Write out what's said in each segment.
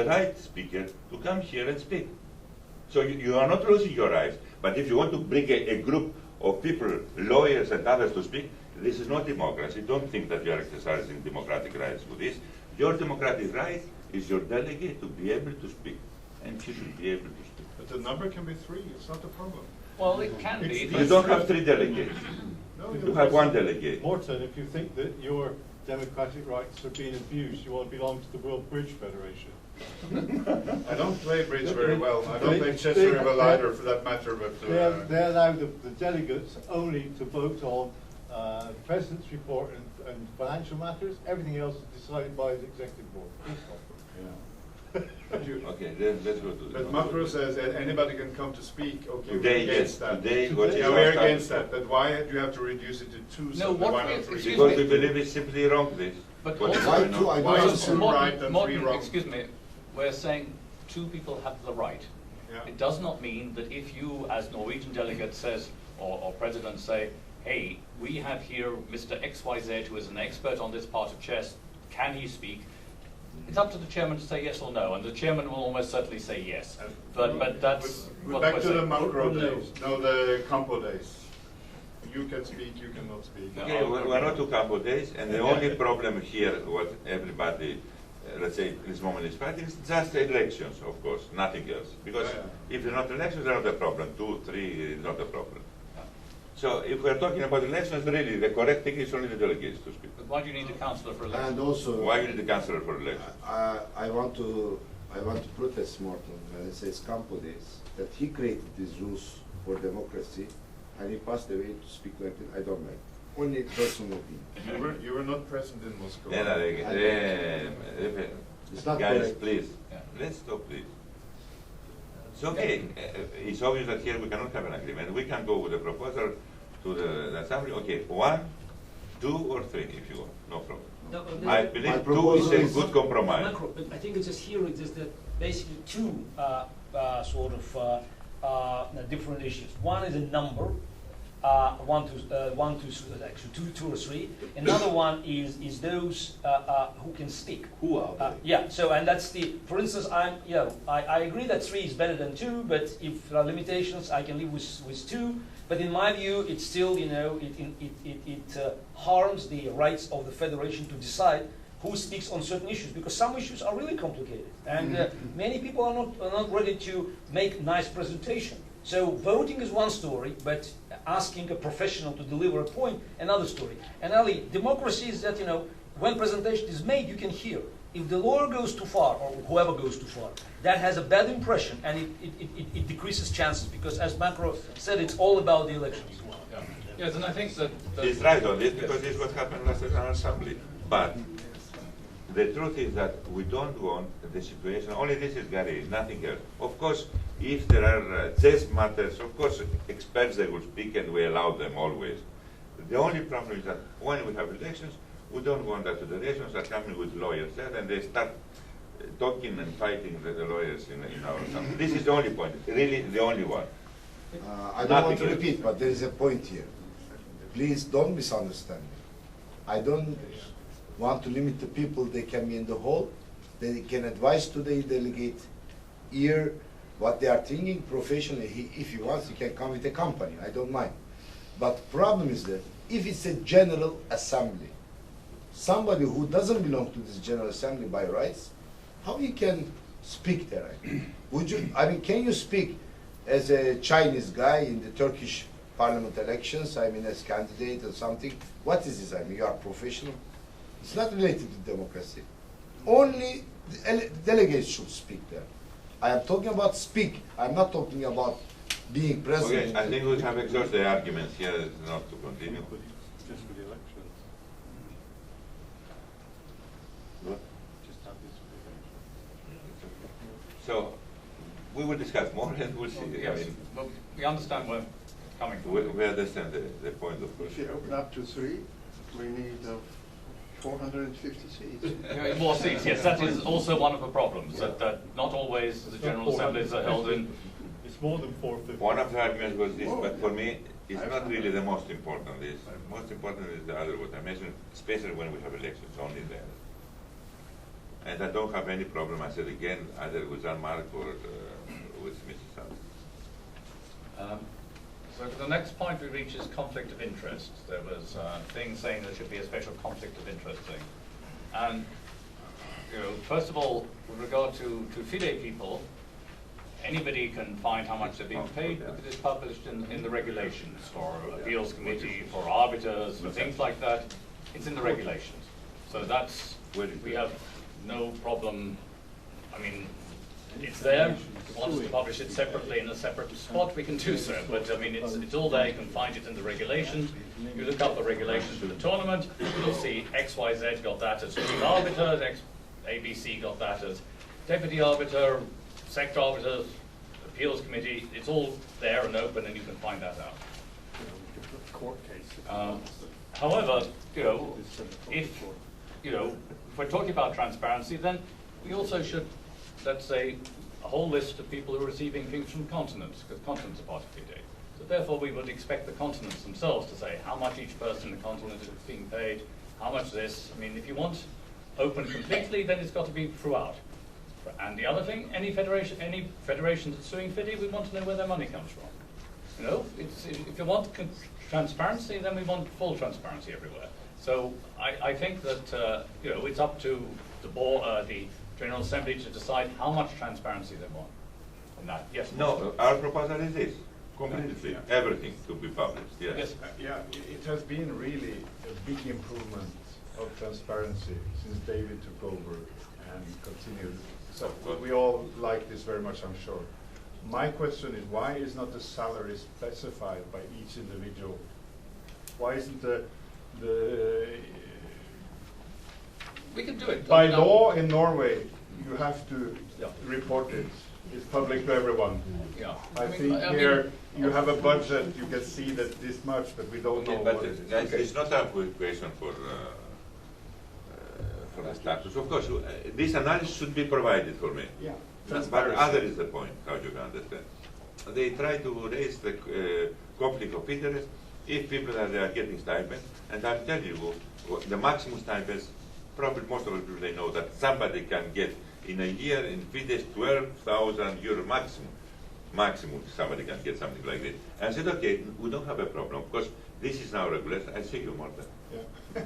the right speaker to come here and speak. So you are not losing your rights. But if you want to bring a group of people, lawyers and others to speak, this is not democracy. Don't think that you are exercising democratic rights with this. Your democratic right is your delegate to be able to speak. And she should be able to speak. But the number can be 3, it's not a problem. Well, it can be. You don't have 3 delegates. No, You have 1 delegate. Morton, if you think that your democratic rights are being abused, you want to belong to the World Bridge Federation. I don't play bridge very well. I don't play chess very well either, for that matter. But they allow the delegates only to vote on the President's report and financial matters. Everything else is decided by the Executive Board. Okay, then let's go to the... But Macro says that anybody can come to speak. Okay, Today, we're against that. Today, what Yeah, is we're our against status? that. But why do you have to reduce it to 2? No, what why we- not 3? excuse Because me. we believe it's simply wrong, this. But What is also- going on? Why is 2 right and 3 Morton, wrong? excuse me, we're saying 2 people have the right. Yeah. It does not mean that if you, as Norwegian delegate says, or president say, hey, we have here Mr. XYZ who is an expert on this part of chess, can he speak? It's up to the chairman to say yes or no, and the chairman will almost certainly say yes. But that's We're what back we're to the saying. macro days. No, the Campo days. You can speak, you cannot speak. No. Okay, we're not to Campo days, and the only problem here, what everybody, let's say, in this moment is fighting, is just elections, of course, nothing else. Because if they're not elections, they're not a problem. 2, 3 is not a problem. So if we're talking about elections, really, the correct thing is only the delegates to speak. But why do you need a councillor for election? And also, Why you need the councillor for election? I want to protest Morton when he says Campo days, that he created these rules for democracy, and he passed away to speak like it. I don't like. Only personal opinion. You were not present in Moscow. It's not guys, correct. please, Yeah. let's stop this. It's okay. It's obvious that here we cannot have an agreement. We can go with a proposal to the assembly. Okay, 1, 2, or 3, if you want. No problem. No, I My believe 2 is proposal a is- good compromise. Macro, but I think it's just here, it's just that basically 2 sort of different issues. One is a number, actually two or three. Another one is those who can speak. Who are they? Yeah. So and that's the. For instance, I agree that 3 is better than 2, but if there are limitations, I can live with 2. But in my view, it's still it harms the rights of the federation to decide who speaks on certain issues, because some issues are really complicated, and many people are not ready to make nice presentation. So voting is one story, but asking a professional to deliver a point, another story. And Ali, democracy is that, when presentation is made, you can hear. If the lawyer goes too far, or whoever goes too far, that has a bad impression, and it decreases chances, because as Macro said, it's all about the elections. Yeah. Yes, and I think that He's right on this, because it's what happened last at our assembly. But the truth is that we don't want the situation, only this is Gary, nothing else. Of course, if there are chess matters, of course, experts, they will speak, and we allow them always. The only problem is that when we have elections, we don't want that the elections are coming with lawyers there, and they start talking and fighting the lawyers in our assembly. This is the only point, really the only one. I don't want to repeat, but there is a point here. Please don't misunderstand me. I don't want to limit the people. They can be in the hall. They can advise to the delegate, hear what they are thinking professionally. If he wants, he can come with a company. I don't mind. But the problem is that if it's a general assembly, somebody who doesn't belong to this general assembly by rights, how you can speak there? Would you? I mean, can you speak as a Chinese guy in the Turkish parliament elections? I mean, as candidate or something. What is this? I mean, you are professional. It's not related to democracy. Only the delegates should speak there. I am talking about speak. I'm not talking about being present. Okay, I think we have exhausted the arguments here, not to continue. Just for the elections. What? Just have this for the elections. So, we will discuss more and we'll see. I yes, mean, well, we understand where it's coming from. we understand the point, of course. If you open up to 3, we need 450 seats. Yeah, more seats, yes, that is also one of the problems, that not always the General Assemblies are held in. It's more than 450. One of the arguments was this, but for me, it's not really the most important. The most important is the other what I mentioned, especially when we have elections, only there. And I don't have any problem, I said again, either with Jean-Marc or with Mrs. Sanders. So the next point we reach is conflict of interest. There was a thing saying there should be a special conflict of interest thing. And, first of all, with regard to FIDE people, anybody can find how much they're being paid because it's published in the regulations for appeals committee, for arbiters, for things like that. It's in the regulations. So that's, we have no problem. I mean, it's there. If you want us to publish it separately in a separate spot, we can do so. But I mean, it's all there. You can find it in the regulations. You look up the regulations for the tournament, you'll see XYZ got that as lead arbiter, ABC got that as deputy arbiter, sector arbiters, appeals committee. It's all there and open, and you can find that out. However, if we're talking about transparency, then we also should, let's say, a whole list of people who are receiving things from continents, because continents are part of FIDE. So therefore, we would expect the continents themselves to say how much each person in the continent is being paid, how much this. I mean, if you want open completely, then it's got to be throughout. And the other thing, any federation that's suing FIDE, we want to know where their money comes from. If you want transparency, then we want full transparency everywhere. So I think that it's up to the board, the General Assembly, to decide how much transparency they want. On that, yes. No, our proposal is this: completely, everything to be published. Yes. Yes. Yeah, it has been really a big improvement of transparency since David took over and continued. So we all like this very much, I'm sure. My question is, why is not the salary specified by each individual? Why isn't We can do it. by law in Norway, you have to report it. It's public to everyone. Yeah. I think here you have a budget, you can see that this much, but we don't know But what it is. guys, it's not a question for the status. Of course, this analysis should be provided for me. Yeah. But other is the point, how you can understand. They try to raise the conflict of interest if people they are getting stipends, and I'm telling you, the maximum stipends, probably most of the people they know that somebody can get in a year in FIDE 12,000 euro maximum. Maximum somebody can get something like this. And I said, okay, we don't have a problem, because this is now regulation. I see you, Martha. Yeah.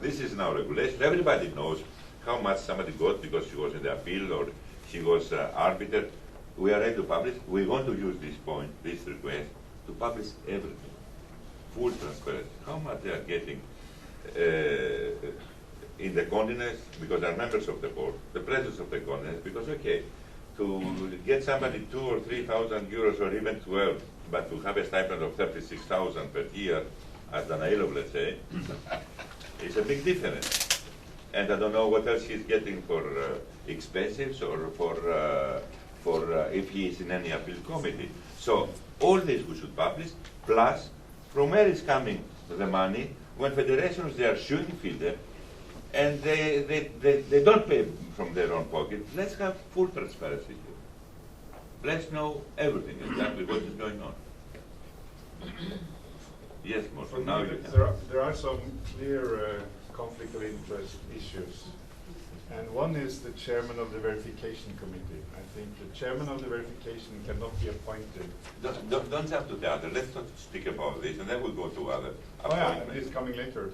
This is now regulation. Everybody knows how much somebody got because she was in the appeal or she was arbiter. We are ready to publish. We want to use this point, this request, to publish everything. Full transparency. How much they are getting in the continents, because they are members of the board, the presidents of the continents, because, okay, to get somebody 2,000 or 3,000 euros or even 12, but to have a stipend of 36,000 per year, as Danailov, let's say, it's a big difference. And I don't know what else he's getting for expenses or for if he is in any appeal committee. So all this we should publish, plus from where is coming the money when federations they are suing FIDE and they don't pay from their own pocket. Let's have full transparency here. Let's know everything, exactly what is going on. Yes, Morten, now you can. There are some clear conflict of interest issues. And one is the chairman of the verification committee. I think the chairman of the verification cannot be appointed. Don't jump to the other. Let's not speak about this, and then we'll go to other Oh yeah, appointments. it's coming later.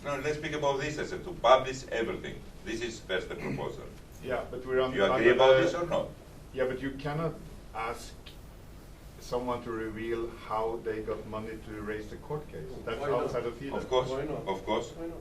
No, let's speak about this. I said to publish everything. This is first the proposal. Yeah, but we're on. You agree about this or not? Yeah, but you cannot ask someone to reveal how they got money to raise the court case. That's outside of FIDE. Of course, Why not? of course. Why not?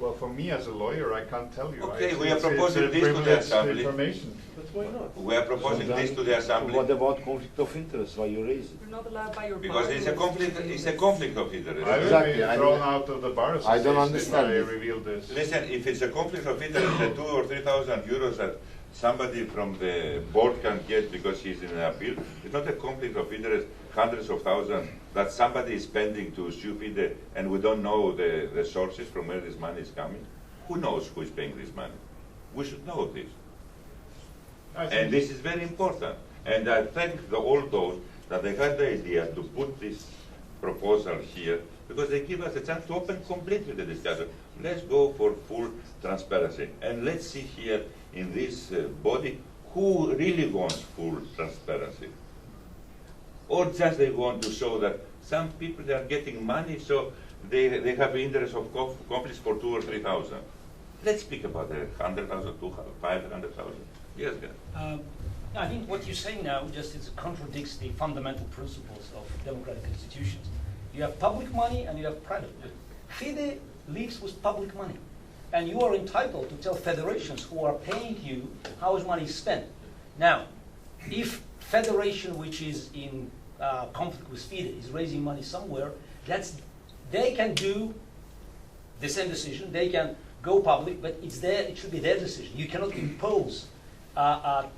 Well, for me as a lawyer, I can't tell you. Okay, we It's are proposing a this to the privileged assembly. information. But why not? We are proposing this to the assembly What about conflict of interest? Why you raise it? You're not allowed by your because it's a bylaws conflict. to It's do a this. conflict of interest. I will Exactly, be I thrown don't- out of the bar I association don't understand if it. I reveal this. Listen, if it's a conflict of interest, the 2,000 or 3,000 euros that somebody from the board can get because he's in an appeal, it's not a conflict of interest, hundreds of thousands that somebody is spending to sue FIDE and we don't know the sources from where this money is coming. Who knows who is paying this money? We should know this. I think And this is very important. And I thank all those that they had the idea to put this proposal here because they give us a chance to open completely the discussion. Let's go for full transparency. And let's see here in this body who really wants full transparency. Or just they want to show that some people they are getting money, so they have interest of conflicts for 2,000 or 3,000. Let's speak about 100,000, 200,000, 500,000. Yes, guys. I think what you're saying now just contradicts the fundamental principles of democratic institutions. You have public money and you have private money. FIDE lives with public money. And you are entitled to tell federations who are paying you how much money is spent. Now, if federation which is in conflict with FIDE is raising money somewhere, they can do the same decision, they can go public, but it should be their decision. You cannot impose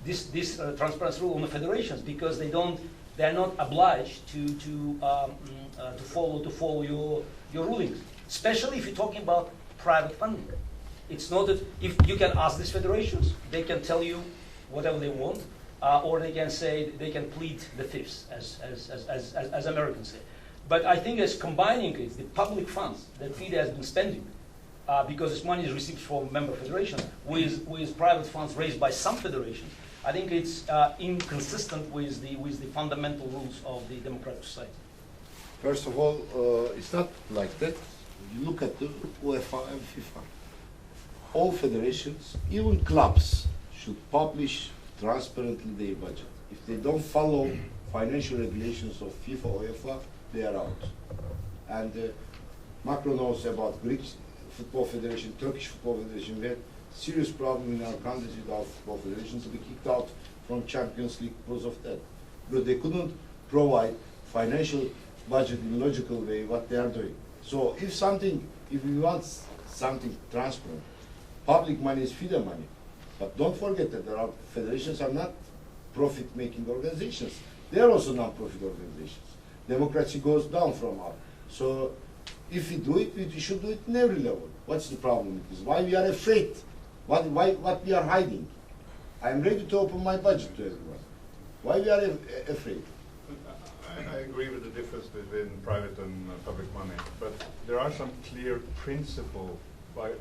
this transparency rule on the federations because they're not obliged to follow your rulings, especially if you're talking about private funding. It's not that if you can ask these federations, they can tell you whatever they want, or they can say they can plead the fifths, as Americans say. But I think as combining it, the public funds that FIDE has been spending, because this money is received from member federations, with private funds raised by some federations, I think it's inconsistent with the fundamental rules of the democratic society. First of all, it's not like that. You look at the UEFA and FIFA. All federations, even clubs, should publish transparently their budget. If they don't follow financial regulations of FIFA or UEFA, they are out. And Macron knows about Greek Football Federation, Turkish Football Federation. We had serious problem in our countries with our football federations to be kicked out from Champions League because of that. Because they couldn't provide financial budget in a logical way what they are doing. So if we want something transparent, public money is FIDE money. But don't forget that there are federations are not profit-making organizations. They are also non-profit organizations. Democracy goes down from up. So if we do it, we should do it in every level. What's the problem with this? Why we are afraid? What we are hiding? I am ready to open my budget to everyone. Why we are afraid? I agree with the difference between private and public money, but there are some clear principle by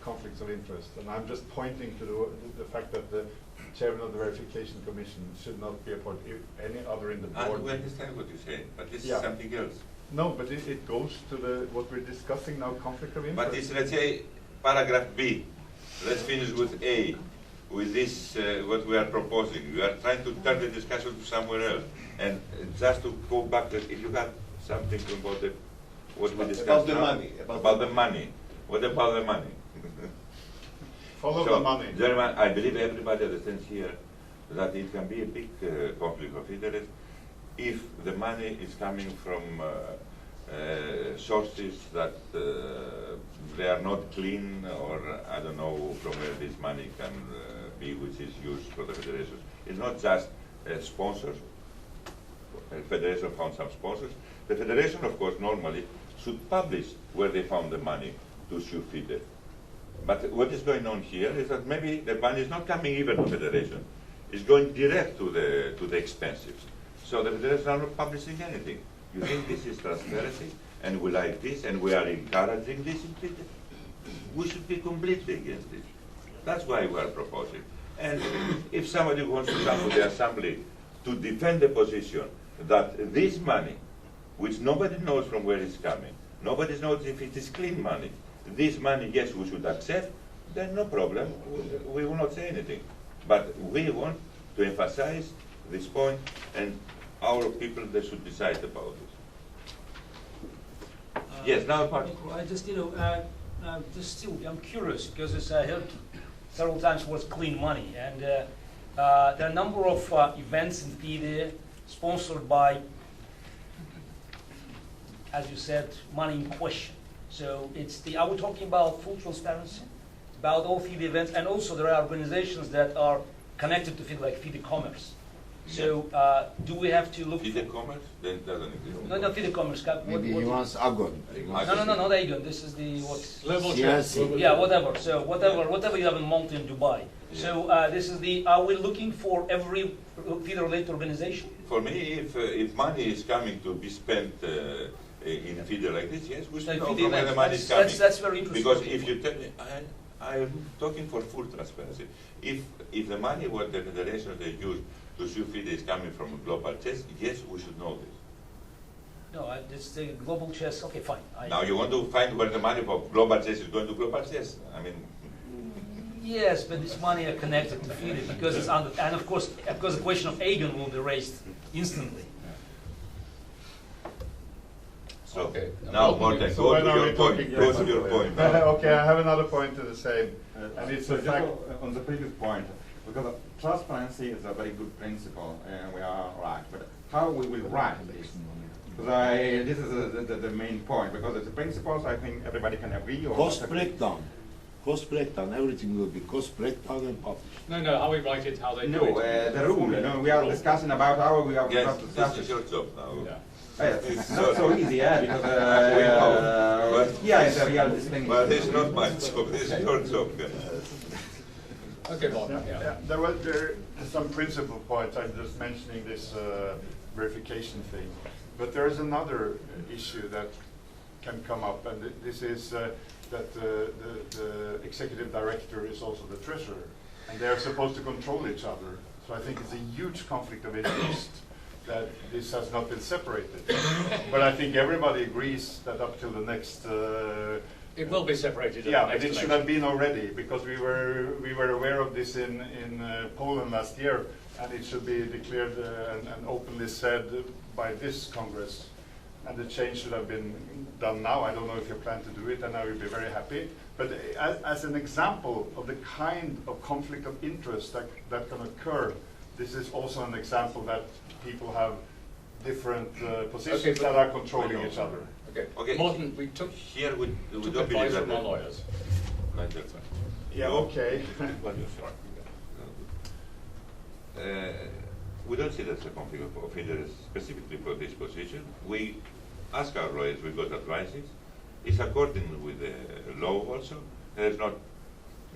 conflicts of interest, and I'm just pointing to the fact that the chairman of the verification commission should not be appointed. If any other in the board. We understand what you're saying, but this is something else. No, but it goes to what we're discussing now, conflict of interest. But it's, let's say, paragraph B. Let's finish with A. With this, what we are proposing. We are trying to turn the discussion to somewhere else. And just to go back, that if you have something about what we discussed about the now, money. About the money. What about the money? Follow the money. Gentlemen, I believe everybody understands here that it can be a big conflict of interest if the money is coming from sources that they are not clean, or I don't know from where this money can be, which is used for the federations. It's not just sponsors. The federation found some sponsors. The federation, of course, normally should publish where they found the money to sue FIDE. But what is going on here is that maybe the money is not coming even to the federation. It's going direct to the expenses. So the federations are not publishing anything. You think this is transparency, and we like this, and we are encouraging this in FIDE? We should be completely against it. That's why we are proposing. And if somebody wants to come to the assembly to defend the position that this money, which nobody knows from where it's coming, nobody knows if it is clean money, this money, yes, we should accept, then no problem, we will not say anything. But we want to emphasize this point, and our people, they should decide about it. Yes, now part. I just, just still, I'm curious, because as I heard several times the word clean money, and there are a number of events in FIDE sponsored by, as you said, money in question. So are we talking about full transparency, about all FIDE events, and also there are organizations that are connected to FIDE, like FIDE Commerce. So do we have to look FIDE Commerce? Then doesn't exist. No, FIDE Commerce. Maybe he wants Agon. No, not Agon. This is the what? Yes. Yeah, whatever. So whatever you have in Malta and Dubai. Yeah. So this is the. Are we looking for every FIDE-related organization? For me, if money is coming to be spent in FIDE like this, yes, we should No, know FIDE, from where the money is coming. that's very interesting. Because if you tell me, I'm talking for full transparency. If the money what the federations they use to sue FIDE is coming from global chess, yes, we should know this. No, it's the global chess. Okay, fine. Now you want to find where the money for global chess is going to global chess. I mean, Yes, but this money are connected to FIDE because it's under, and of course the question of Aegon will be raised instantly. so Okay. now Morten, So go when to are your we point. talking? Go to your point. Okay, I have another point to the same, and it's So the just fact. on the previous point, because transparency is a very good principle, and we are right. But how we will write this? Because this is the main point. Because the principles, I think everybody can agree. Or Cost not agree. breakdown. Cost breakdown, everything will be cost breakdown and published. No, how we write it, how they No, do it. the rule. No, we are discussing about how we are Yes, going to this start is your job now. Yeah. It's not so easy, because But- yeah, it's a real distinction. Well, this is not my job. This is your job. Okay, Bob, yeah. There are some principal points. I'm just mentioning this verification thing, but there is another issue that can come up, and this is that the executive director is also the treasurer, and they are supposed to control each other. So I think it's a huge conflict of interest that this has not been separated. But I think everybody agrees that up till the next. It will be separated. at Yeah, the but next it should election. have been already, because we were aware of this in Poland last year, and it should be declared and openly said by this Congress. And the change should have been done now. I don't know if you plan to do it, and I will be very happy. But as an example of the kind of conflict of interest that can occur, this is also an example that people have different positions but- that are controlling each other. Okay. Okay. Morten, we took Here we don't believe advice that. from our lawyers. Yeah, No. okay. We don't see that as a conflict of interest specifically for this position. We ask our lawyers, we got advices. It's according with the law also. There's not,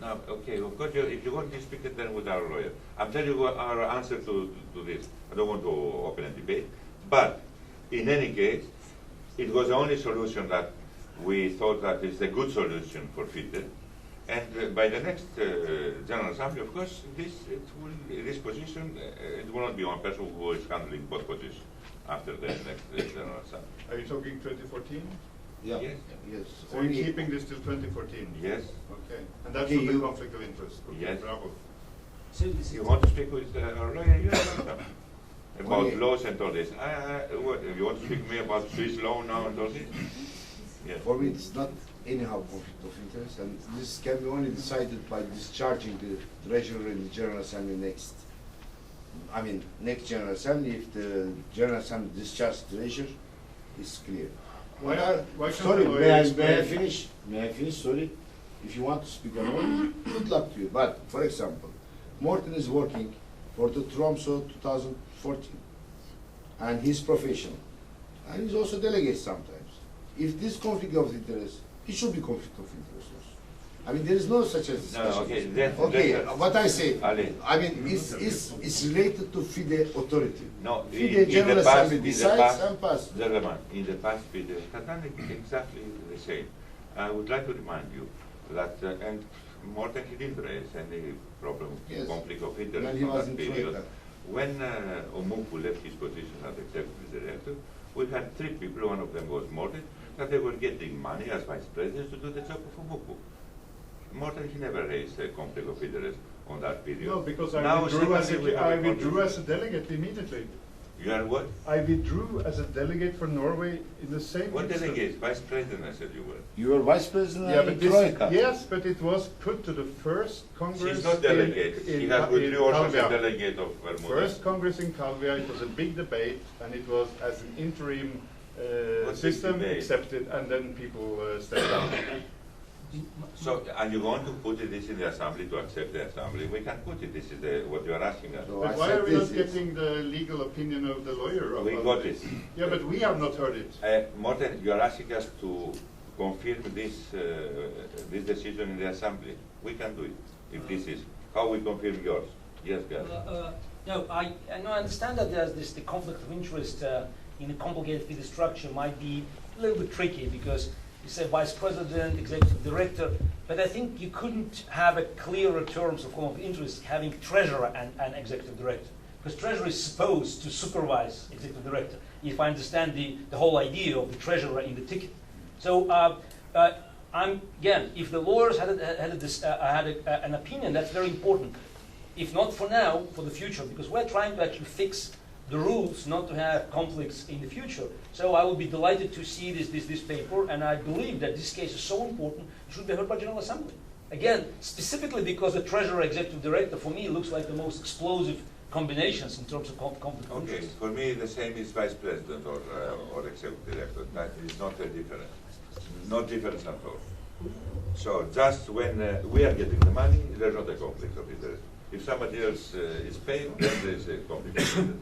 now, okay, of course, if you want to speak it then with our lawyer. I'm telling you our answer to this. I don't want to open a debate, but in any case, it was the only solution that we thought that is a good solution for FIDE. And by the next General Assembly, of course, this position, it will not be one person who is handling both positions after the next General Assembly. Are you talking 2014? Yeah, Yes. yes. So you're keeping this till 2014? Yes. Okay. And that's Okay, not a you- conflict of interest? Okay, Yes. bravo. So this You is, want to speak with our lawyer? You are welcome. About Okay. laws and all this. What, you want to speak to me about Swiss law now and all this? Yes. For me, it's not anyhow conflict of interest, and this can be only decided by discharging the treasurer in the General Assembly next. I mean, next General Assembly, if the General Assembly discharges the treasurer, it's clear. Why can't Sorry, the lawyer may I explain- finish? May I finish? Sorry. If you want to speak on all, good luck to you. But, for example, Morten is working for the Tromsø 2014, and he's professional, and he's also delegate sometimes. If this conflict of interest, it should be conflict of interest also. I mean, there is no such a discussion. okay, then- Okay, then- what I say, Ali. I mean, it's related to FIDE authority. No, FIDE General Assembly decides and passes. Gentlemen, in the past, FIDE has done exactly the same. I would like to remind you that, and Morten, he didn't raise any problem, Yes. conflict of When interest he on was that in period. Troika. When Omuku left his position as executive director, we had three people, one of them was Morten, that they were getting money as vice president to do the job of Omuku. Morten, he never raised a conflict of interest on that period. No, because Now, secondly, we have I a conflict. withdrew as a delegate immediately. You are what? I withdrew as a delegate for Norway in the same What instant. delegate? Vice president, I said you were. You were vice president Yeah, in but this, Troika. yes, but it was put to the first Congress. She's not delegate. She has withdrew also as a delegate of Bermuda. First Congress in Calvia, it was a big debate, and it was as an interim What big system debate? accepted, and then people stepped down. So, and you want to put this in the assembly to accept the assembly? We can put it. This is what you are asking us. So But I why said are we not this is- getting the legal opinion of the lawyer? We about got it. Yeah, but we have not heard it. Morten, you are asking us to confirm this decision in the assembly. We can do it if this is how we confirm yours. Yes, guys. no, I understand that there's the conflict of interest in a complicated FIDE structure might be a little bit tricky because you said vice president, executive director, but I think you couldn't have a clearer terms of conflict of interest having treasurer and executive director. Because treasurer is supposed to supervise executive director, if I understand the whole idea of the treasurer in the ticket. So again, if the lawyers had an opinion, that's very important. If not for now, for the future, because we're trying to actually fix the rules not to have conflicts in the future. So I would be delighted to see this paper, and I believe that this case is so important, it should be heard by General Assembly. Again, specifically because the treasurer executive director, for me, looks like the most explosive combinations in terms of conflict of Okay, interest. for me the same is vice president or executive director. That is not a difference. No difference at all. So just when we are getting the money, there's not a conflict of interest. If somebody else is paid, then there is a conflict of interest.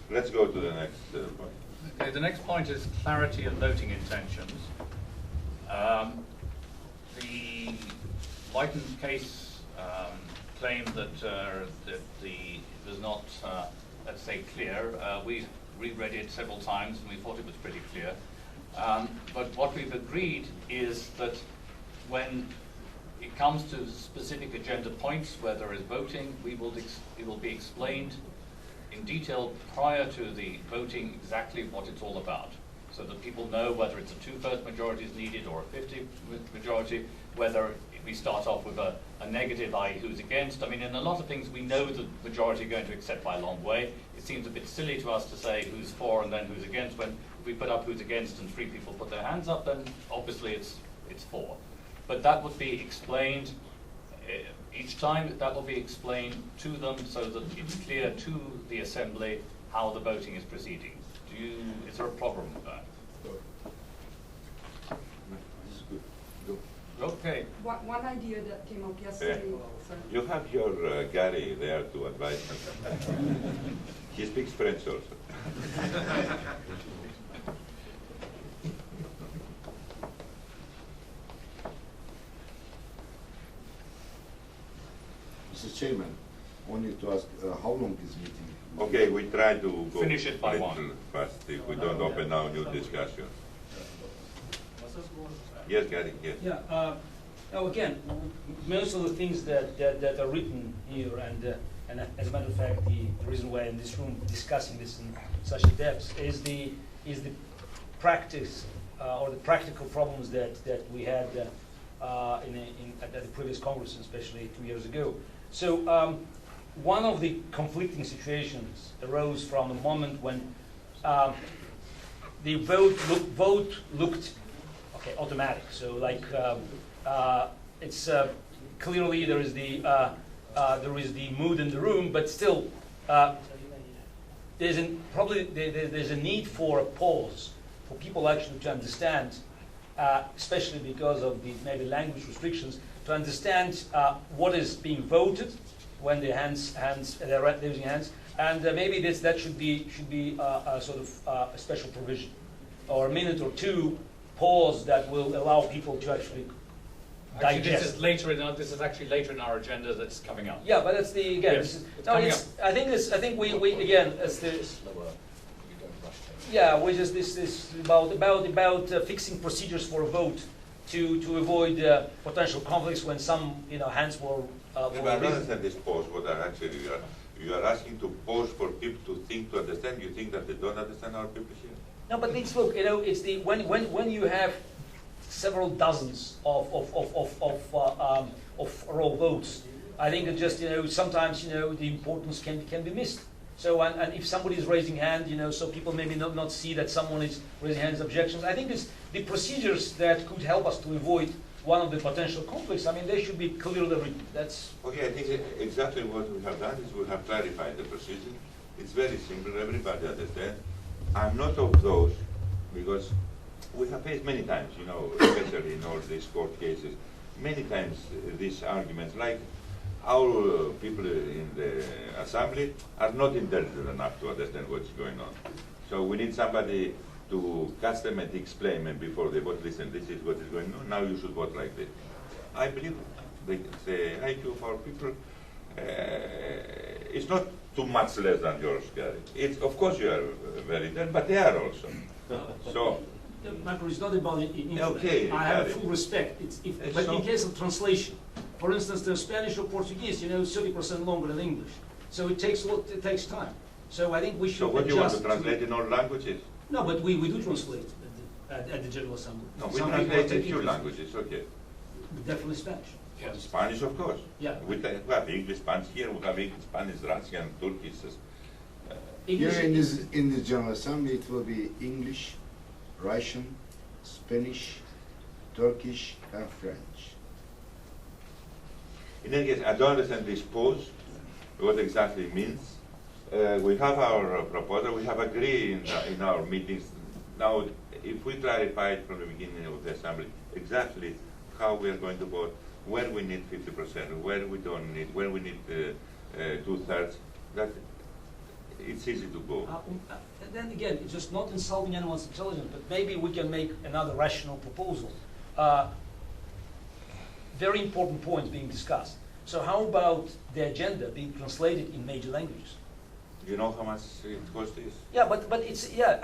Let's go to the next point. Okay, the next point is clarity of voting intentions. The Leighton case claimed that it was not, let's say, clear. We reread it several times and we thought it was pretty clear. But what we've agreed is that when it comes to specific agenda points where there is voting, it will be explained in detail prior to the voting exactly what it's all about, so that people know whether it's a 2/3 majority is needed or a 50 majority, whether we start off with a negative, i.e. who's against. I mean, in a lot of things we know the majority are going to accept by a long way. It seems a bit silly to us to say who's for and then who's against, when if we put up who's against and 3 people put their hands up, then obviously it's for. But that would be explained each time. That will be explained to them so that it's clear to the Assembly how the voting is proceeding. Is there a problem with that? Okay. One idea that came up yesterday. Sorry. You have your Gary there to advise him. He speaks French also. Mr. Chairman, only to ask, how long is meeting? Okay, we try to go Finish it by little 1. fast if we don't open now new discussion. Yes, Gary, yes. Yeah. Now again, most of the things that are written here, and as a matter of fact, the reason why in this room discussing this in such depth is the practice or the practical problems that we had at the previous Congress, especially 2 years ago. So one of the conflicting situations arose from the moment when the vote looked automatic. So like it's clearly there is the mood in the room, but still there's a need for a pause for people actually to understand, especially because of the maybe language restrictions, to understand what is being voted when they're raising hands, and maybe that should be a sort of a special provision, or a minute or two pause that will allow people to actually digest. Actually, this is actually later in our agenda that's coming up. Yeah, but that's the again. Yes, This is, I think we again as the. Yeah, which is this about fixing procedures for a vote to avoid potential conflicts when some hands were. I don't understand this pause. What are actually you are asking to pause for people to think, to understand. You think that they don't understand our people here? No, but let's look. It's the when you have several dozens of raw votes, I think that just sometimes the importance can be missed. So and if somebody is raising hand, so people maybe not see that someone is raising hands objections. I think it's the procedures that could help us to avoid one of the potential conflicts. I mean, they should be clearly written. That's okay. I think exactly what we have done is we have clarified the procedure. It's very simple. Everybody understands. I'm not of those, because we have faced many times, especially in all these court cases, many times these arguments, like our people in the assembly are not intelligent enough to understand what's going on. So we need somebody to catch them and explain them before they vote. Listen, this is what is going on. Now you should vote like this. I believe the IQ of our people it's not too much less than yours, Gary. It's, of course you are very good, but they are also. So, Macro, it's not about okay, I have Gary. full respect. But in case of translation, for instance, the Spanish or Portuguese, 30% longer than English. So it takes time. So I think we should so what do you want to adjust translate in all languages? No, but we do translate at the General Assembly. No, we Some people are translate in taking few it- languages, okay. Definitely Spanish. Yes. Spanish, of course. Yeah. We have English, Spanish here, we have English, Spanish, Russian, Turkish. Here English, in the General Assembly, it will be English, Russian, Spanish, Turkish, and French. In any case, I don't understand this pause, what exactly it means. We have our proposal, we have agreed in our meetings. Now, if we clarify it from the beginning of the Assembly, exactly how we are going to vote, where we need 50%, where we don't need, where we need 2/3, that it's easy to go. and then again, it's just not insulting anyone's intelligence, but maybe we can make another rational proposal. Very important points being discussed. So how about the agenda being translated in major languages? You know how much it costs this? Yeah, but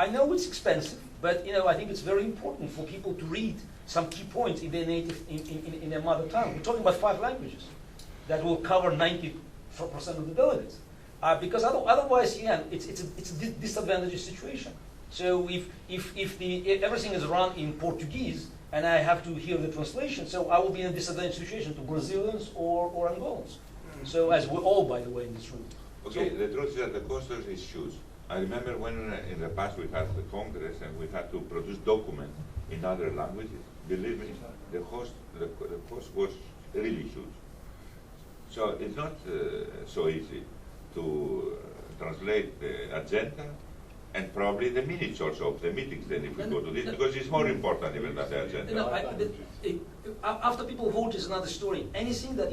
I know it's expensive, but I think it's very important for people to read some key points in their native, in their mother tongue. We're talking about 5 languages that will cover 90% of the delegates. Because otherwise, it's a disadvantageous situation. So if everything is run in Portuguese and I have to hear the translation, so I will be in a disadvantaged situation to Brazilians or Angolans. So as we're all, by the way, in this room. Okay, the truth is that the cost is huge. I remember when in the past we had the Congress and we had to produce documents in other languages. Believe me, the cost was really huge. So it's not so easy to translate the agenda and probably the minutes also of the meetings then if we go to this, because it's more important even than the agenda. After people vote is another story. Anything that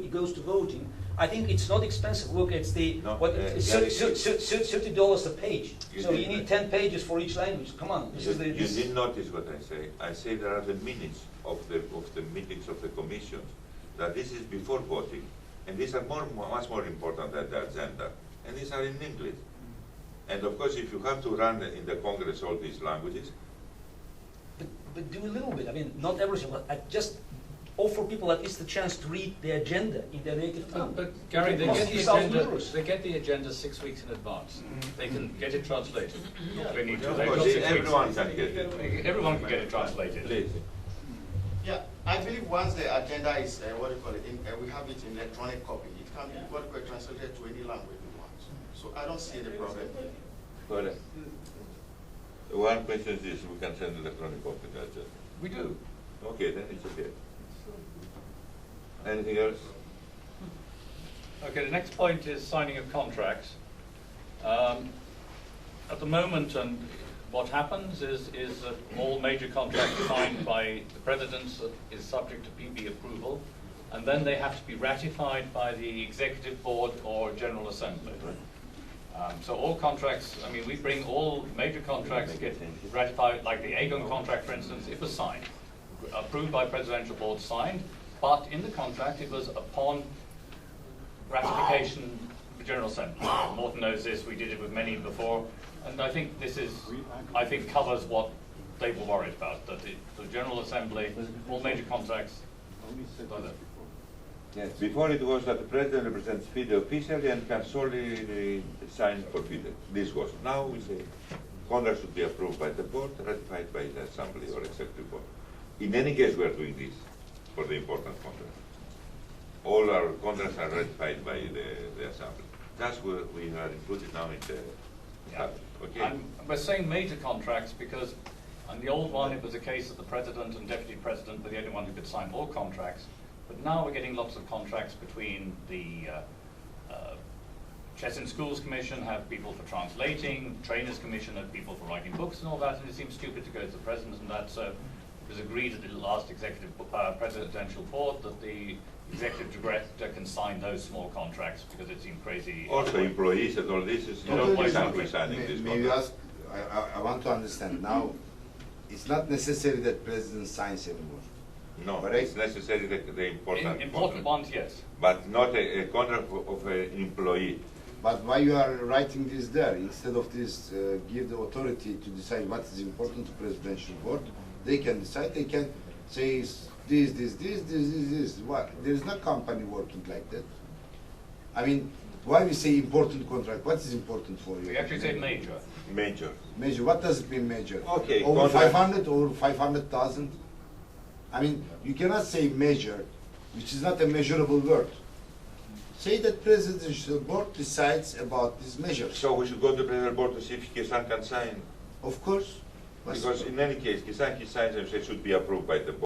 goes to voting, I think it's not expensive. Look, it's it's $30 a page. So you need 10 pages for each language. Come on, You did notice what I say. I say there are the minutes of the meetings of the commissions, that this is before voting, and these are much more important than the agenda, and these are in English. And of course, if you have to run in the Congress all these languages, but do a little bit. I mean, not everything. But I just offer people at least the chance to read the agenda in their native tongue. But Gary, It they costs get the 2,000 agenda. euros. They get the agenda 6 weeks in advance. They can get it translated. They need to. of They've got course, 6 weeks. everyone can get it. Everyone can get it translated. Please. Yeah, I believe once the agenda is, we have it in electronic copy, it can be translated to any language we want. So I don't see any problem. Correct. One question is we can send electronic copy of the agenda. We do. Okay, then it's okay. Anything else? Okay, the next point is signing of contracts. At the moment, and what happens is that all major contracts signed by the President is subject to PB approval, and then they have to be ratified by the Executive Board or General Assembly. So all contracts, I mean, we bring all major contracts get ratified, like the Aegon contract, for instance, it was signed, approved by Presidential Board, signed, but in the contract it was upon ratification of the General Assembly. Morton knows this, we did it with many before, and I think this is, covers what they were worried about, that the General Assembly, all major contracts, Yes, before it was that the President represents FIDE officially and can solely sign for FIDE. This was. Now we say contracts should be approved by the board, ratified by the Assembly or Executive Board. In any case, we are doing this for the important contracts. All our contracts are ratified by the Assembly. That's what we are included now in the statute. Okay. And we're saying major contracts because on the old one it was a case that the President and Deputy President were the only one who could sign all contracts. But now we're getting lots of contracts between the Chess in Schools Commission have people for translating, Trainers Commission have people for writing books and all that, and it seems stupid to go to the President and that. So it was agreed at the last presidential board that the Executive Director can sign those small contracts because it seemed crazy. Also employees and all this is, we can't be signing this contract. I want to understand now, it's not necessary that President signs anymore. No, Correct? it's necessary the important Important contract, ones, yes. but not a contract of an employee. But why you are writing this there, instead of this, give the authority to decide what is important to presidential board, they can decide, they can say this. What? There is no company working like that. I mean, why we say important contract? What is important for you? We actually say major. Major. Major, what does it mean major? Okay, Over contract. 500 or 500,000? I mean, you cannot say major, which is not a measurable word. Say that presidential board decides about this measure. So we should go to the president board to see if Kisan can sign. Of course. Because in any case, Kisan, he signs and it should be approved by the board.